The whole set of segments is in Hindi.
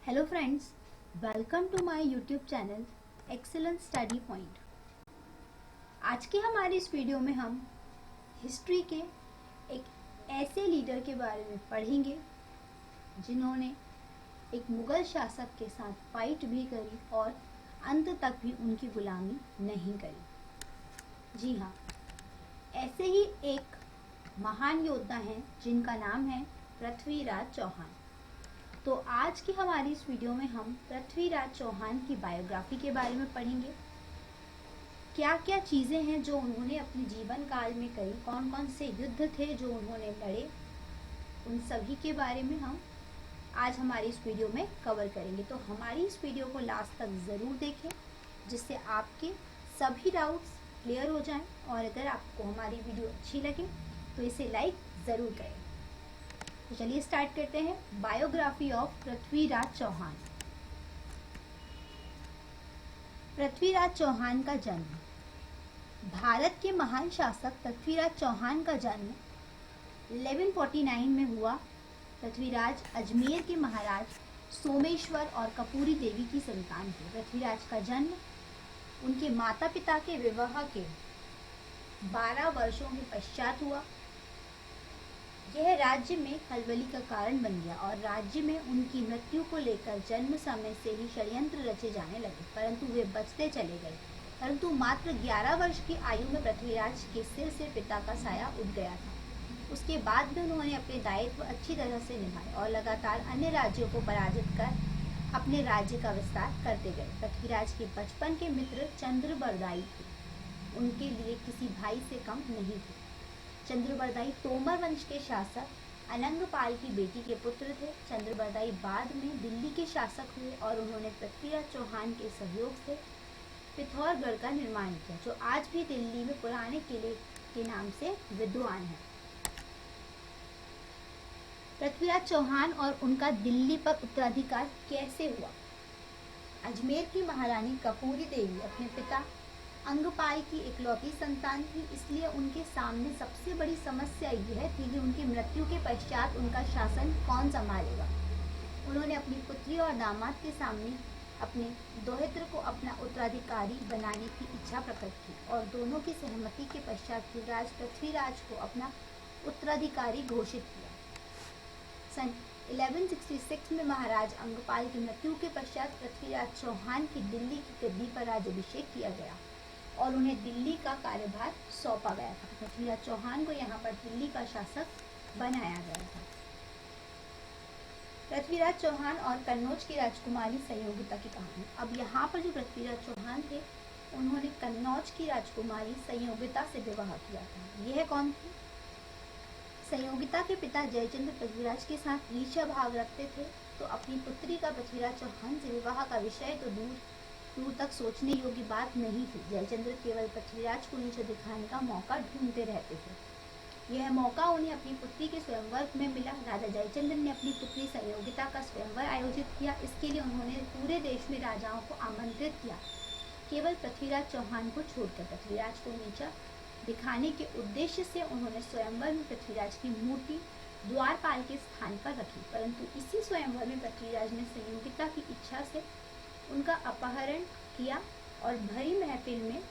Hello friends, welcome to my YouTube channel excellence study point. आज के हमारे इस वीडियो में हम हिस्ट्री के एक ऐसे लीडर के बारे में पढ़ेंगे जिन्होंने एक मुगल शासक के साथ फाइट भी करी और अंत तक भी उनकी गुलामी नहीं करी। जी हाँ, ऐसे ही एक महान योद्धा हैं जिनका नाम है पृथ्वीराज चौहान। तो आज की हमारी इस वीडियो में हम पृथ्वीराज चौहान की बायोग्राफी के बारे में पढ़ेंगे। क्या क्या चीज़ें हैं जो उन्होंने अपने जीवन काल में करी, कौन कौन से युद्ध थे जो उन्होंने लड़े, उन सभी के बारे में हम आज हमारी इस वीडियो में कवर करेंगे। तो हमारी इस वीडियो को लास्ट तक ज़रूर देखें जिससे आपके सभी डाउट्स क्लियर हो जाएं, और अगर आपको हमारी वीडियो अच्छी लगे तो इसे लाइक ज़रूर करें। तो चलिए स्टार्ट करते हैं बायोग्राफी ऑफ पृथ्वीराज चौहान। पृथ्वीराज चौहान का जन्म। भारत के महान शासक पृथ्वीराज चौहान का जन्म 1149 में हुआ। पृथ्वीराज अजमेर के महाराज सोमेश्वर और कपूरी देवी की संतान थे। पृथ्वीराज का जन्म उनके माता पिता के विवाह के 12 वर्षों के पश्चात हुआ। यह राज्य में खलबली का कारण बन गया और राज्य में उनकी मृत्यु को लेकर जन्म समय से ही षड्यंत्र रचे जाने लगे, परंतु वे बचते चले गए। परंतु मात्र 11 वर्ष की आयु में पृथ्वीराज के सिर से पिता का साया उठ गया था। उसके बाद भी उन्होंने अपने दायित्व अच्छी तरह से निभाए और लगातार अन्य राज्यों को पराजित कर अपने राज्य का विस्तार करते गए। पृथ्वीराज के बचपन के मित्र चंद्रबरदाई थे, उनके लिए किसी भाई से कम नहीं थे। चंद्रबरदाई तोमर वंश के शासक अनंगपाल की बेटी के पुत्र थे। चंद्रबरदाई बाद में दिल्ली के शासक हुए और उन्होंने पृथ्वीराज चौहान के सहयोग से पिथौरगढ़ का निर्माण किया, जो आज भी दिल्ली में पुराने किले के नाम से विद्यमान है। पृथ्वीराज चौहान और उनका दिल्ली पर उत्तराधिकार कैसे हुआ? अजमेर की महारानी कपूरी देवी अपने पिता अंगपाल की इकलौती संतान थी, इसलिए उनके सामने सबसे बड़ी समस्या यह थी कि उनकी मृत्यु के पश्चात उनका शासन कौन संभालेगा। उन्होंने अपनी पुत्री और दामाद के सामने अपने दोहित्र को अपना उत्तराधिकारी बनाने की इच्छा प्रकट की और दोनों की सहमति के पश्चात युवराज पृथ्वीराज को अपना उत्तराधिकारी घोषित किया। सन 1166 में महाराज अंगपाल की मृत्यु के पश्चात पृथ्वीराज चौहान की दिल्ली की गद्दी पर राज्याभिषेक किया गया और उन्हें दिल्ली का कार्यभार सौंपा गया था। पृथ्वीराज चौहान को यहाँ पर दिल्ली का शासक बनाया गया था। पृथ्वीराज चौहान और कन्नौज की राजकुमारी संयोगिता की कहानी। अब यहाँ पर जो पृथ्वीराज चौहान थे, उन्होंने कन्नौज की राजकुमारी संयोगिता से विवाह किया था। यह कौन थी? संयोगिता के पिता जयचंद्र पृथ्वीराज के साथ ईर्ष्या भाव रखते थे, तो अपनी पुत्री का पृथ्वीराज चौहान से विवाह का विषय तो दूर तक सोचने योग्य बात नहीं थी। जयचंद्र केवल पृथ्वीराज को नीचे दिखाने का मौका ढूंढते रहते थे। यह मौका उन्हें अपनी पुत्री के स्वयंवर में मिला। राजा जयचंद्र ने अपनी पुत्री संयोगिता का स्वयंवर आयोजित किया। इसके लिए उन्होंने पूरे देश में राजाओं को आमंत्रित किया, केवल पृथ्वीराज चौहान को छोड़कर। पृथ्वीराज को नीचा दिखाने के उद्देश्य से उन्होंने स्वयंवर में पृथ्वीराज की मूर्ति द्वारपाल के स्थान पर रखी, परंतु इसी स्वयंवर में पृथ्वीराज ने संयोगिता की इच्छा से उनका अपहरण किया और भरी महफिल में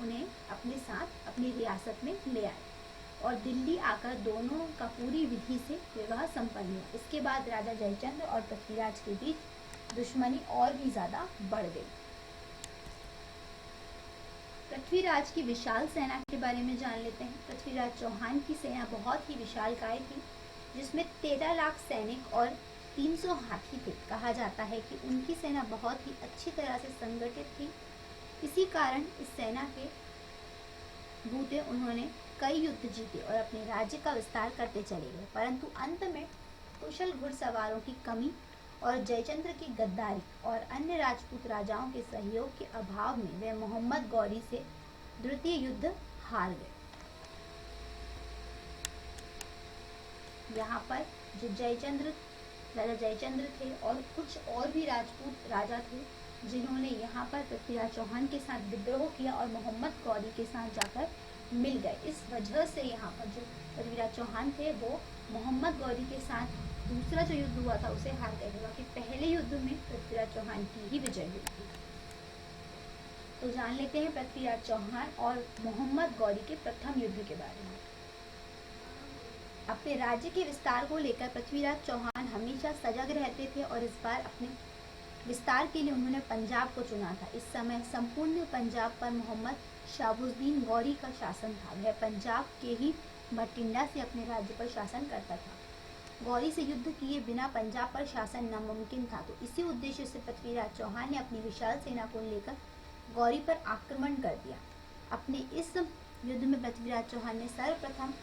उन्हें अपने साथ अपनी रियासत में ले आए और दिल्ली आकर दोनों का पूरी विधि से विवाह संपन्न हुआ। इसके बाद राजा जयचंद्र और पृथ्वीराज के बीच दुश्मनी और भी ज्यादा बढ़ गई। पृथ्वीराज की विशाल सेना के बारे में जान लेते हैं। पृथ्वीराज चौहान की सेना बहुत ही विशालकाय थी, जिसमें 13 लाख सैनिक और 300 हाथी थे। कहा जाता है कि उनकी सेना बहुत ही अच्छी तरह से संगठित थी। इसी कारण इस सेना के बूते उन्होंने कई युद्ध जीते और अपने राज्य का विस्तार करते चले गए, परंतु अंत में कुशल घुड़सवारों की कमी और जयचंद्र की गद्दारी और अन्य राजपूत राजाओं के सहयोग के अभाव में वे मोहम्मद गौरी से द्वितीय युद्ध हार गए। यहाँ पर जो राजा जयचंद्र थे और कुछ और भी राजपूत राजा थे, जिन्होंने यहाँ पर पृथ्वीराज चौहान के साथ विद्रोह किया और मोहम्मद गौरी के साथ जाकर मिल गए। इस वजह से यहाँ पर जो पृथ्वीराज चौहान थे वो मोहम्मद गौरी के साथ दूसरा जो युद्ध हुआ था उसे हार गए थे, बाकी पहले युद्ध में पृथ्वीराज चौहान की ही विजय हुई थी। तो जान लेते हैं पृथ्वीराज चौहान और मोहम्मद गौरी के प्रथम युद्ध के बारे में। अपने राज्य के विस्तार को लेकर पृथ्वीराज चौहान हमेशा सजग रहते थे और इस बार अपने विस्तार के लिए उन्होंने पंजाब को चुना था। इस समय संपूर्ण पंजाब पर मोहम्मद शहाबुद्दीन गौरी का शासन था। वह पंजाब के ही बठिंडा से अपने राज्य पर शासन करता था। गौरी से युद्ध किए बिना पंजाब पर शासन नामुमकिन था, तो इसी उद्देश्य से पृथ्वीराज चौहान ने अपनी विशाल सेना को लेकर गौरी पर आक्रमण कर दिया। अपने इस युद्ध में पृथ्वीराज चौहान ने सर्वप्रथम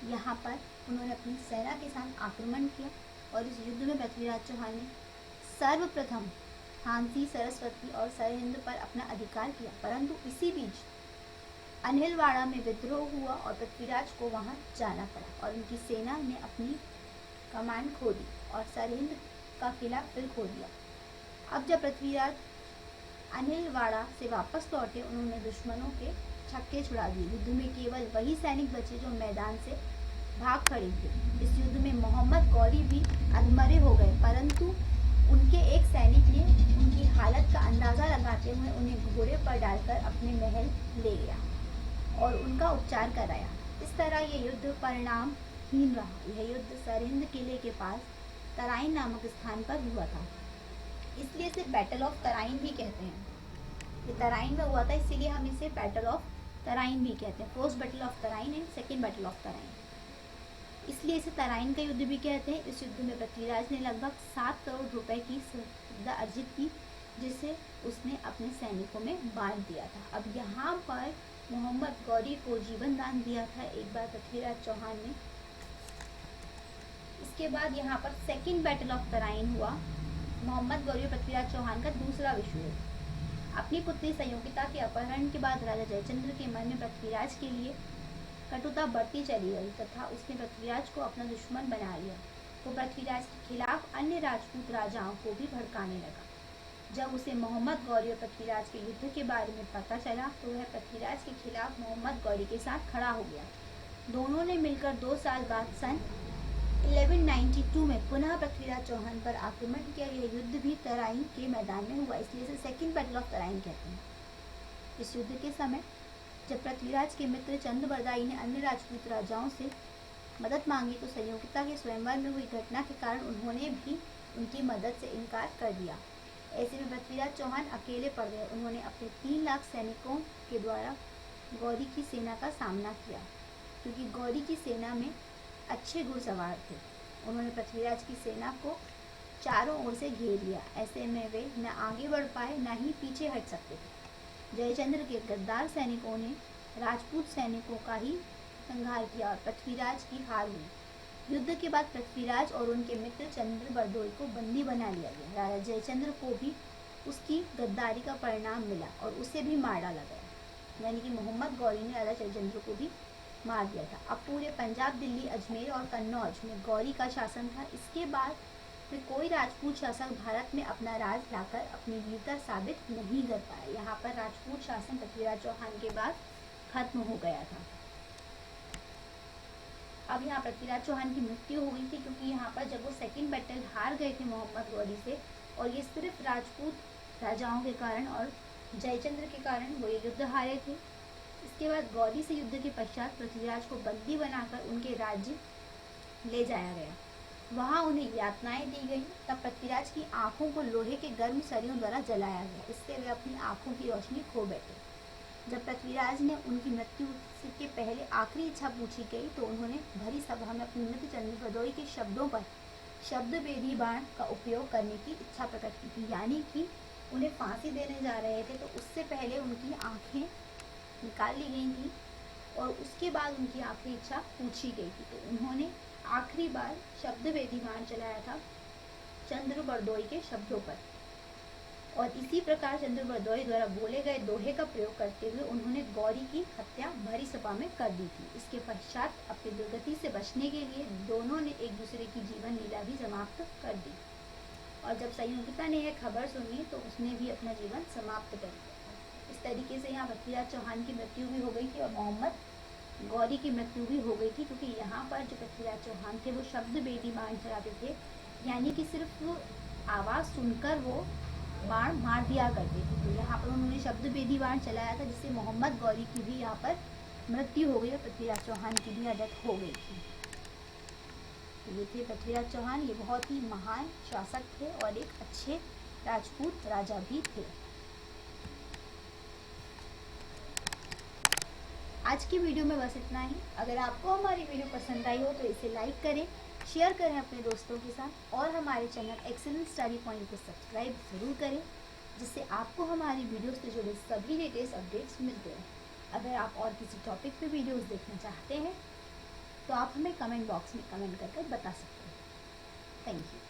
यहाँ पर उन्होंने अपनी सेना के साथ आक्रमण किया और इस युद्ध में पृथ्वीराज चौहान ने सर्वप्रथम हांसी, सरस्वती और सरहिंद पर अपना अधिकार किया, परंतु इसी बीच अनिलवाड़ा में विद्रोह हुआ और पृथ्वीराज को वहां जाना पड़ा और उनकी सेना ने अपनी कमान खो दी और सरहिंद का किला फिर खो दिया। अब जब पृथ्वीराज अनिलवाड़ा से वापस लौटे, उन्होंने दुश्मनों के छक्के छुड़ा दिए। युद्ध में केवल वही सैनिक बचे जो मैदान से भाग खड़े थे। इस युद्ध में मोहम्मद गौरी भी अधमरे हो गए, परंतु उनके एक सैनिक ने उनकी हालत का अंदाजा लगाते हुए उन्हें घोड़े पर डालकर अपने महल ले गया और उनका उपचार कराया। इस तरह यह युद्ध परिणामहीन रहा। यह युद्ध सरहिंद किले के पास तराइन नामक स्थान पर हुआ था, इसलिए इसे बैटल ऑफ तराइन भी कहते हैं। ये तराइन में हुआ था, इसीलिए हम इसे बैटल ऑफ तराइन भी कहते हैं। First battle of Tarain and second battle of Tarain, इसलिए इसे तराइन का युद्ध भी कहते हैं। इस युद्ध में पृथ्वीराज ने लगभग 7 करोड़ रुपए की संपदा अर्जित की, जिसे उसने अपने सैनिकों में बांट दिया था। अब यहाँ पर मोहम्मद गौरी को जीवन दान दिया था एक बार पृथ्वीराज चौहान ने। इसके बाद यहाँ पर सेकेंड बैटल ऑफ तराइन हुआ। मोहम्मद गौरी और पृथ्वीराज चौहान का दूसरा विश्व युद्ध। अपनी पुत्री संयोगिता के अपहरण के बाद राजा जयचंद्र के मन में पृथ्वीराज के लिए कटुता बढ़ती चली गई तथा उसने पृथ्वीराज को अपना दुश्मन बना लिया। वो पृथ्वीराज के खिलाफ अन्य राजपूत राजाओं को भी भड़काने लगा। जब उसे मोहम्मद गौरी और पृथ्वीराज के युद्ध के बारे में पता चला तो वह पृथ्वीराज के खिलाफ मोहम्मद गौरी के साथ खड़ा हो गया। दोनों ने मिलकर 2 साल बाद सन 1192 में पुनः पृथ्वीराज चौहान पर आक्रमण किया। यह युद्ध भी तराइन के मैदान में हुआ, इसलिए इसे सेकेंड बैटल ऑफ तराइन कहते हैं। इस युद्ध के समय जब पृथ्वीराज के मित्र चंद्रबरदाई ने अन्य राजपूत राजाओं से मदद मांगी तो संयोगिता के स्वयंवर में हुई घटना के कारण उन्होंने भी उनकी मदद से इनकार कर दिया। ऐसे में पृथ्वीराज चौहान अकेले पड़ गए। उन्होंने अपने 3 लाख सैनिकों के द्वारा गौरी की सेना का सामना किया, क्योंकि गौरी की सेना में अच्छे घुड़सवार थे। उन्होंने पृथ्वीराज की सेना को चारों ओर से घेर लिया। ऐसे में वे न आगे बढ़ पाए न ही पीछे हट सकते थे। जयचंद्र के गद्दार सैनिकों ने राजपूत सैनिकों का ही संहार किया और पृथ्वीराज की हार हुई। युद्ध के बाद पृथ्वीराज और उनके मित्र चंद्र बरदोई को बंदी बना लिया गया। राजा जयचंद्र को भी उसकी गद्दारी का परिणाम मिला और उसे भी मार डाला गया, यानी कि मोहम्मद गौरी ने राजा जयचंद्र को भी मार दिया था। अब पूरे पंजाब, दिल्ली, अजमेर और कन्नौज में गौरी का शासन था। इसके बाद में कोई राजपूत शासक भारत में अपना राज लाकर अपनी वीरता साबित नहीं कर पाया। यहाँ पर राजपूत शासन पृथ्वीराज चौहान के बाद खत्म हो गया था। अब यहाँ पृथ्वीराज चौहान की मृत्यु हो गई थी, क्योंकि यहाँ पर जब वो सेकेंड बैटल हार गए थे मोहम्मद गौरी से, और ये सिर्फ राजपूत राजाओं के कारण और जयचंद्र के कारण वो ये युद्ध हारे थे। इसके बाद गौरी से युद्ध के पश्चात पृथ्वीराज को बंदी बनाकर उनके राज्य ले जाया गया। वहाँ उन्हें यातनाएं दी गई। तब पृथ्वीराज की आंखों को लोहे के गर्म सरियों द्वारा जलाया गया। इससे वे अपनी आंखों की रोशनी खो बैठे। जब पृथ्वीराज ने उनकी मृत्यु के पहले आखिरी इच्छा पूछी गई तो उन्होंने भरी सभा में अपने मित्र चंद्रबरदोई के शब्दों पर शब्द वेदी बाण का उपयोग करने की इच्छा प्रकट की थी, यानी कि उन्हें फांसी देने जा रहे थे तो उससे पहले उनकी आंखें निकाल ली गई थी और उसके बाद उनकी आखिरी इच्छा पूछी गई थी। तो उन्होंने आखिरी बार शब्द वेदी बाण चलाया था चंद्र बरदोई के शब्दों पर, और इसी प्रकार चंद्र बरदोई द्वारा बोले गए दोहे का प्रयोग करते हुए उन्होंने गौरी की हत्या भरी सभा में कर दी थी। इसके पश्चात अपनी दुर्गति से बचने के लिए दोनों ने एक दूसरे की जीवन लीला भी समाप्त कर दी, और जब संयोगिता ने यह खबर सुनी तो उसने भी अपना जीवन समाप्त कर दिया। इस तरीके से यहाँ पृथ्वीराज चौहान की मृत्यु भी हो गई थी और मोहम्मद गौरी की मृत्यु भी हो गई थी, क्योंकि यहाँ पर जो पृथ्वीराज चौहान थे वो शब्द बेदी बाण चलाते थे, यानी कि सिर्फ आवाज़ सुनकर वो बाण मार दिया करते थे। तो यहाँ पर उन्होंने शब्द बेदी बाण चलाया था, जिससे मोहम्मद गौरी की भी यहाँ पर मृत्यु हो गई और पृथ्वीराज चौहान की भी डेथ हो गई थी। ये थे पृथ्वीराज चौहान। ये बहुत ही महान शासक थे और एक अच्छे राजपूत राजा भी थे। आज की वीडियो में बस इतना ही। अगर आपको हमारी वीडियो पसंद आई हो तो इसे लाइक करें, शेयर करें अपने दोस्तों के साथ और हमारे चैनल एक्सीलेंस स्टडी पॉइंट को सब्सक्राइब ज़रूर करें, जिससे आपको हमारी वीडियो से जुड़े सभी लेटेस्ट अपडेट्स मिलते हैं। अगर आप और किसी टॉपिक पे वीडियोस देखना चाहते हैं तो आप हमें कमेंट बॉक्स में कमेंट करके बता सकते हैं। Thank you.